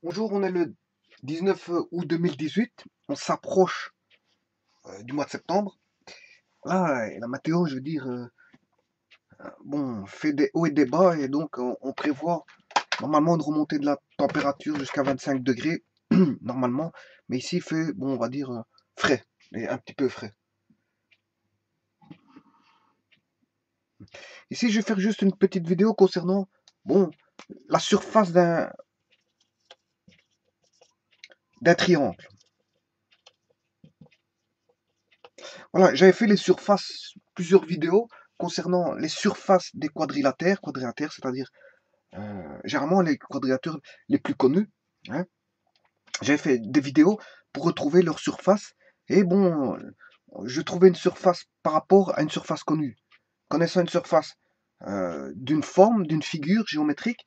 Bonjour, on est le 19 août 2018, on s'approche du mois de septembre. Là, la météo, je veux dire, bon, fait des hauts et des bas, et donc on prévoit normalement une remontée de la température jusqu'à 25 degrés, normalement. Mais ici, il fait, bon, on va dire, frais, et un petit peu frais. Ici, je vais faire juste une petite vidéo concernant, bon, la surface d'un triangle. Voilà, j'avais fait les surfaces, plusieurs vidéos concernant les surfaces des quadrilatères. Quadrilatères, c'est-à-dire généralement les quadrilatères les plus connus. Hein. J'avais fait des vidéos pour retrouver leur surface. Et bon, je trouvais une surface par rapport à une surface connue. Connaissant une surface d'une forme, d'une figure géométrique,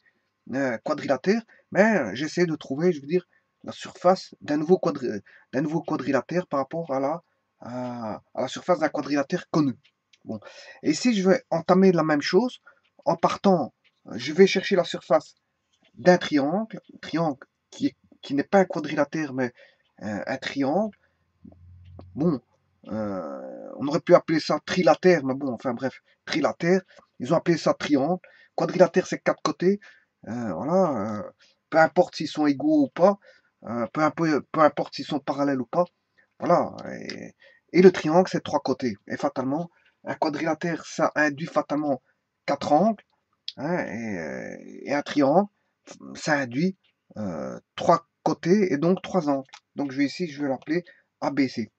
quadrilatère, mais j'essaie de trouver, je veux dire, la surface d'un nouveau quadrilatère par rapport à la surface d'un quadrilatère connu. Bon. Et ici, je vais entamer la même chose en partant, je vais chercher la surface d'un triangle qui n'est pas un quadrilatère, mais un triangle. Bon, on aurait pu appeler ça trilatère, mais bon, enfin bref, trilatère. Ils ont appelé ça triangle. Quadrilatère, c'est quatre côtés. Voilà, peu importe s'ils sont égaux ou pas, peu importe s'ils sont parallèles ou pas. Voilà, et le triangle, c'est trois côtés. Et fatalement, un quadrilatère, ça induit fatalement quatre angles, hein, et un triangle, ça induit trois côtés et donc trois angles. Donc je vais l'appeler ABC.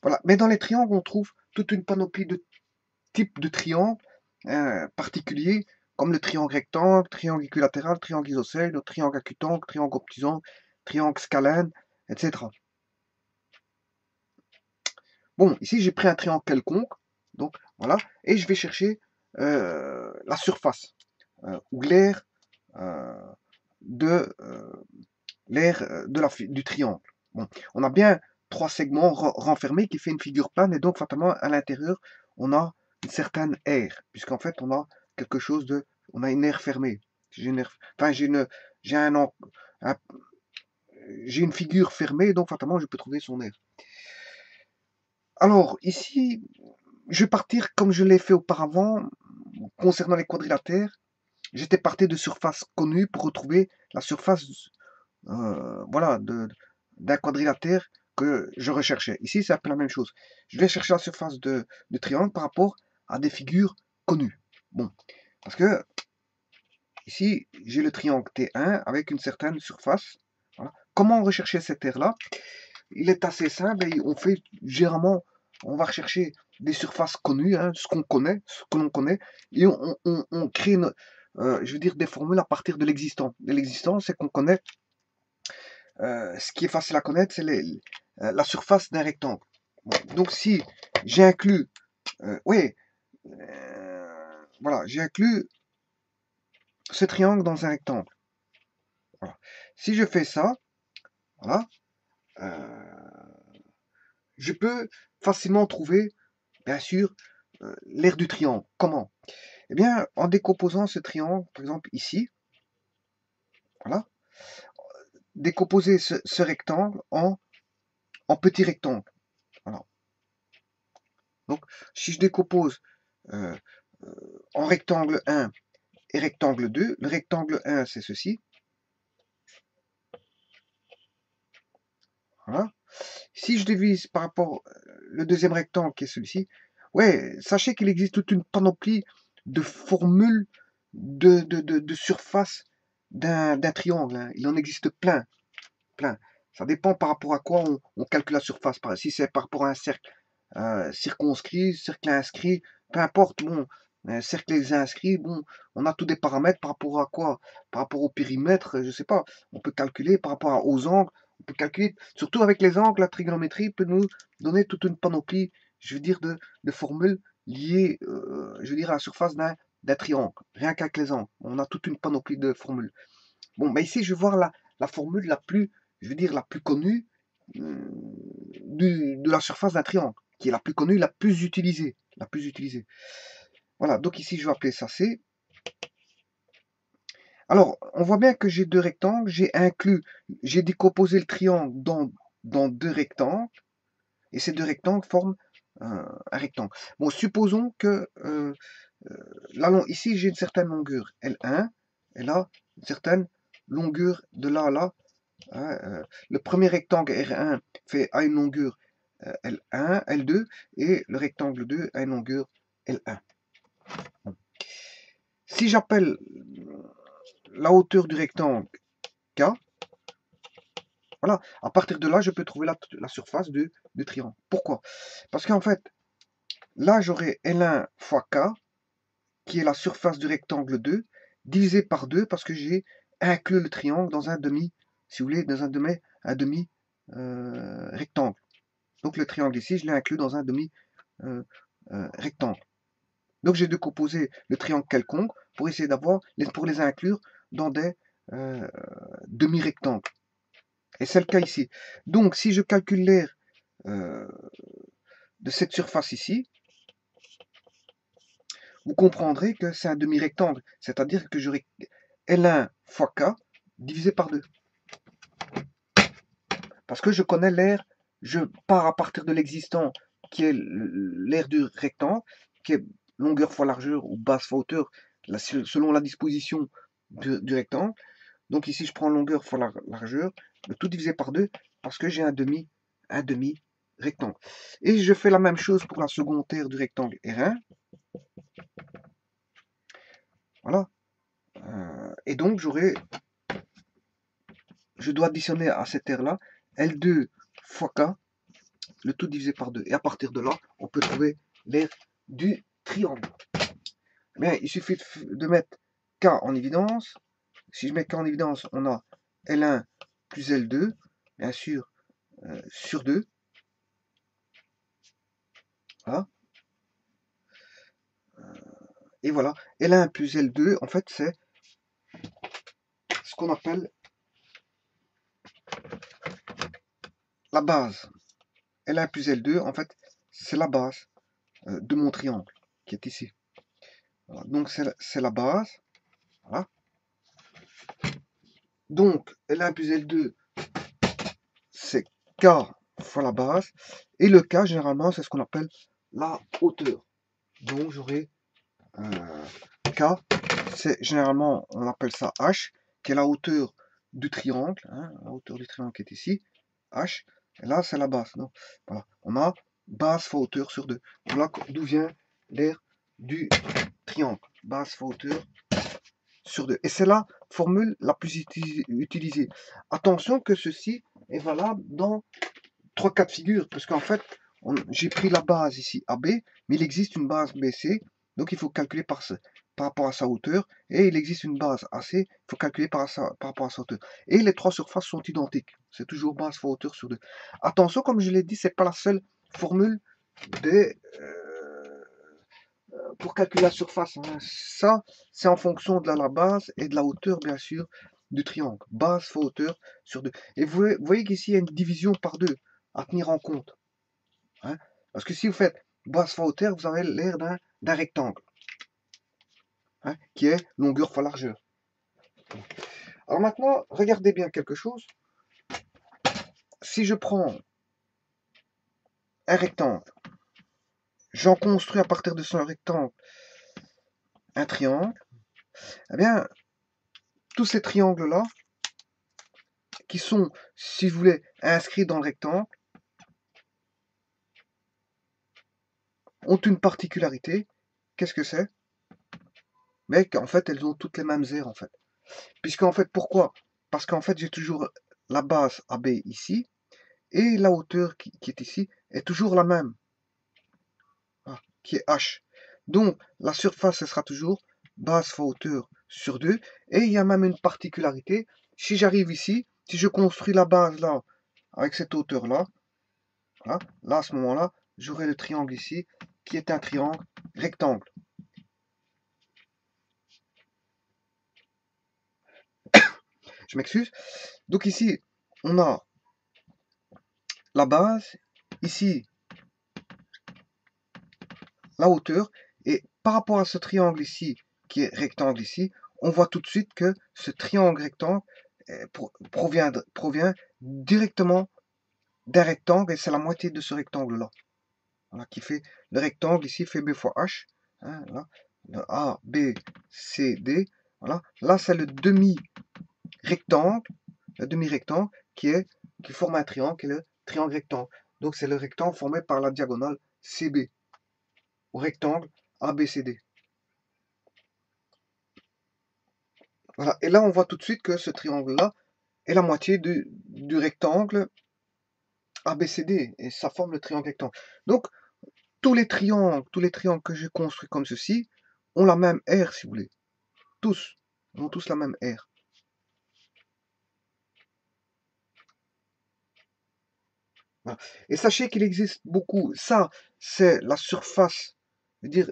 Voilà. Mais dans les triangles, on trouve toute une panoplie de types de triangles particuliers, comme le triangle rectangle, triangle équilatéral, triangle isocèle, le triangle acutangle, triangle obtusangle, triangle scalène, etc. Bon, ici j'ai pris un triangle quelconque, donc voilà, et je vais chercher la surface ou l'aire euh, de du triangle. Bon, on a bien trois segments renfermés qui fait une figure plane, et donc fatalement à l'intérieur on a une certaine aire, puisqu'en fait on a quelque chose de, on a une aire fermée. Enfin j'ai un- j'ai une figure fermée, donc fatalement je peux trouver son aire. Alors ici, je vais partir comme je l'ai fait auparavant concernant les quadrilatères. J'étais parti de surfaces connues pour retrouver la surface voilà, d'un quadrilatère que je recherchais. Ici, c'est un peu la même chose. Je vais chercher la surface de triangle par rapport à des figures connues. Bon, parce que ici, j'ai le triangle T1 avec une certaine surface. Voilà. Comment rechercher cette aire-là? Il est assez simple et on fait généralement, on va rechercher des surfaces connues, hein, ce que l'on connaît, et on crée je veux dire, des formules à partir de l'existant. L'existant, c'est qu'on connaît ce qui est facile à connaître, c'est la surface d'un rectangle. Bon, donc si j'ai inclus, oui, voilà, j'ai inclus ce triangle dans un rectangle. Voilà. Si je fais ça, voilà, je peux facilement trouver, bien sûr, l'aire du triangle. Comment? Eh bien, en décomposant ce triangle, par exemple ici, voilà, décomposer ce rectangle en petits rectangles. Voilà. Donc, si je décompose euh, en rectangle 1 et rectangle 2. Le rectangle 1, c'est ceci. Voilà. Si je divise par rapport le deuxième rectangle qui est celui-ci, ouais, sachez qu'il existe toute une panoplie de formules de surface d'un triangle. Hein. Il en existe plein, plein. Ça dépend par rapport à quoi on calcule la surface. Si c'est par rapport à un cercle circonscrit, cercle inscrit, peu importe, bon, cercle inscrit, bon, on a tous des paramètres par rapport à quoi? Par rapport au périmètre, je sais pas, on peut calculer par rapport aux angles, on peut calculer, surtout avec les angles, la trigonométrie peut nous donner toute une panoplie, je veux dire, de formules liées, je veux dire, à la surface d'un triangle, rien qu'avec les angles, on a toute une panoplie de formules. Bon, mais ici, je vais voir la formule la plus, je veux dire, la plus connue de la surface d'un triangle, qui est la plus connue, la plus utilisée. La plus utilisée. Voilà, donc ici, je vais appeler ça C. Alors, on voit bien que j'ai deux rectangles, j'ai décomposé le triangle dans deux rectangles, et ces deux rectangles forment un rectangle. Bon, supposons que ici j'ai une certaine longueur L1, et là, une certaine longueur de là à là. Hein, le premier rectangle R1 a une longueur L1, L2, et le rectangle 2 a une longueur L1. Bon. Si j'appelle la hauteur du rectangle K, voilà, à partir de là, je peux trouver la surface du triangle. Pourquoi? Parce qu'en fait, là, j'aurai L1 fois K, qui est la surface du rectangle 2, divisé par 2, parce que j'ai inclus le triangle dans un demi, si vous voulez, dans un demi rectangle. Donc le triangle ici, je l'ai inclus dans un demi rectangle. Donc j'ai décomposé le triangle quelconque pour essayer pour les inclure dans des demi-rectangles. Et c'est le cas ici. Donc si je calcule l'aire de cette surface ici, vous comprendrez que c'est un demi-rectangle. C'est-à-dire que j'aurai L1 fois K divisé par 2. Parce que je connais l'aire, je pars à partir de l'existant qui est l'aire du rectangle, qui est longueur fois largeur ou base fois hauteur, selon la disposition du rectangle. Donc ici, je prends longueur fois largeur, le tout divisé par 2, parce que j'ai un demi rectangle. Et je fais la même chose pour la seconde aire du rectangle R1. Voilà. Et donc, je dois additionner à cette aire-là L2 fois K, le tout divisé par 2. Et à partir de là, on peut trouver l'aire du triangle. Bien, il suffit de mettre K en évidence. Si je mets K en évidence, on a L1 plus L2, bien sûr, sur 2. Voilà. Et voilà, L1 plus L2, en fait, c'est ce qu'on appelle la base. L1 plus L2, en fait, c'est la base de mon triangle qui est ici. Voilà. Donc, c'est la base. Voilà. Donc, L1 plus L2, c'est K fois la base. Et le K, généralement, c'est ce qu'on appelle la hauteur. Donc, j'aurai K, c'est généralement, on appelle ça H, qui est la hauteur du triangle. Hein, la hauteur du triangle qui est ici. H. Et là, c'est la base. Donc, voilà. On a base fois hauteur sur 2. Voilà d'où vient l'aire du triangle. Base fois hauteur sur 2. Et c'est la formule la plus utilisée. Attention que ceci est valable dans 3 cas de figure. Parce qu'en fait, j'ai pris la base ici AB, mais il existe une base BC. Donc il faut calculer par rapport à sa hauteur. Et il existe une base AC, il faut calculer par rapport à sa hauteur. Et les trois surfaces sont identiques. C'est toujours base fois hauteur sur 2. Attention, comme je l'ai dit, c'est pas la seule formule pour calculer la surface. Hein. Ça, c'est en fonction de la base et de la hauteur, bien sûr, du triangle. Base fois hauteur sur 2. Et vous voyez qu'ici, il y a une division par 2 à tenir en compte. Hein. Parce que si vous faites base fois hauteur, vous avez l'aire d'un rectangle. Hein, qui est longueur fois largeur. Alors maintenant, regardez bien quelque chose. Si je prends un rectangle, j'en construis à partir de ce rectangle un triangle, eh bien, tous ces triangles-là, qui sont, si vous voulez, inscrits dans le rectangle, ont une particularité. Qu'est-ce que c'est? Mais qu'en fait, elles ont toutes les mêmes aires, en fait. Puisqu'en fait, pourquoi? Parce qu'en fait, j'ai toujours la base AB ici, et la hauteur qui est ici est toujours la même, qui est H. Donc, la surface, elle sera toujours base fois hauteur sur 2. Et il y a même une particularité. Si j'arrive ici, si je construis la base là, avec cette hauteur-là, voilà, là, à ce moment-là, j'aurai le triangle ici, qui est un triangle rectangle. Je m'excuse. Donc ici, on a la base, ici, la hauteur, et par rapport à ce triangle ici, qui est rectangle ici, on voit tout de suite que ce triangle rectangle provient directement d'un rectangle, et c'est la moitié de ce rectangle-là. Voilà, qui fait le rectangle ici fait B fois H. Hein, là, le A, B, C, D. Voilà. Là, c'est demi-rectangle, le demi-rectangle qui forme un triangle, qui est le triangle rectangle. Donc, c'est le rectangle formé par la diagonale CB au rectangle ABCD. Voilà. Et là, on voit tout de suite que ce triangle-là est la moitié du rectangle ABCD. Et ça forme le triangle rectangle. Donc, tous les triangles que j'ai construits comme ceci ont la même aire, si vous voulez. Tous. Ils ont tous la même aire. Voilà. Et sachez qu'il existe beaucoup. Ça, c'est la surface, je veux dire,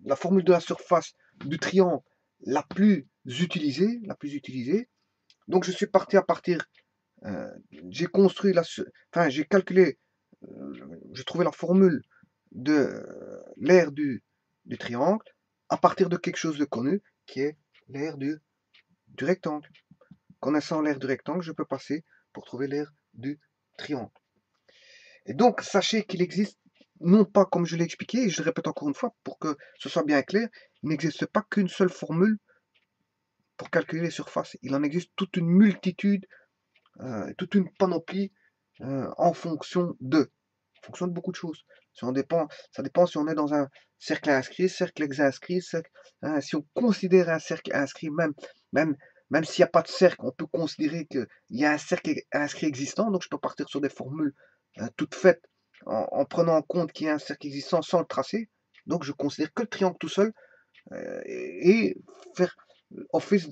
la formule de la surface du triangle la plus utilisée. Donc, je suis parti à partir, j'ai construit enfin, j'ai calculé, j'ai trouvé la formule de l'aire du triangle à partir de quelque chose de connu qui est l'aire du rectangle. Connaissant l'aire du rectangle, je peux passer pour trouver l'aire du triangle. Et donc, sachez qu'il existe, non pas comme je l'ai expliqué, et je le répète encore une fois pour que ce soit bien clair, il n'existe pas qu'une seule formule pour calculer les surfaces. Il en existe toute une multitude, toute une panoplie en fonction de beaucoup de choses. Ça dépend si on est dans un cercle inscrit, cercle ex-inscrit, si on considère un cercle inscrit, même, même s'il n'y a pas de cercle, on peut considérer qu'il y a un cercle inscrit existant. Donc je peux partir sur des formules toutes faites en prenant en compte qu'il y a un cercle existant sans le tracer. Donc je considère que le triangle tout seul et faire office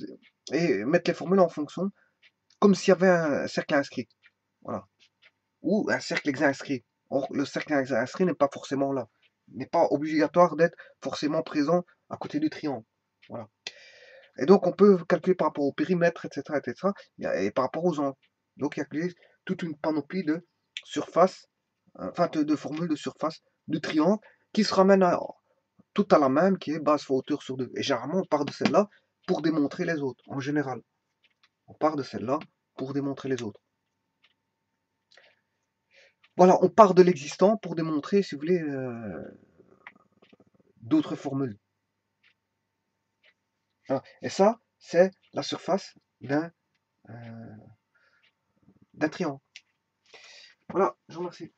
et mettre les formules en fonction comme s'il y avait un cercle inscrit. Voilà. Ou un cercle ex-inscrit. Or, le cercle inscrit n'est pas forcément là. Il n'est pas obligatoire d'être forcément présent à côté du triangle. Voilà. Et donc, on peut calculer par rapport au périmètre, etc., etc., et par rapport aux angles. Donc, il y a toute une panoplie de surfaces, enfin, de formules de surface du triangle qui se ramènent tout à la même, qui est base fois hauteur sur 2. Et généralement, on part de celle-là pour démontrer les autres, en général. On part de celle-là pour démontrer les autres. Voilà, on part de l'existant pour démontrer, si vous voulez, d'autres formules. Voilà. Et ça, c'est la surface d'un triangle. Voilà, je vous remercie.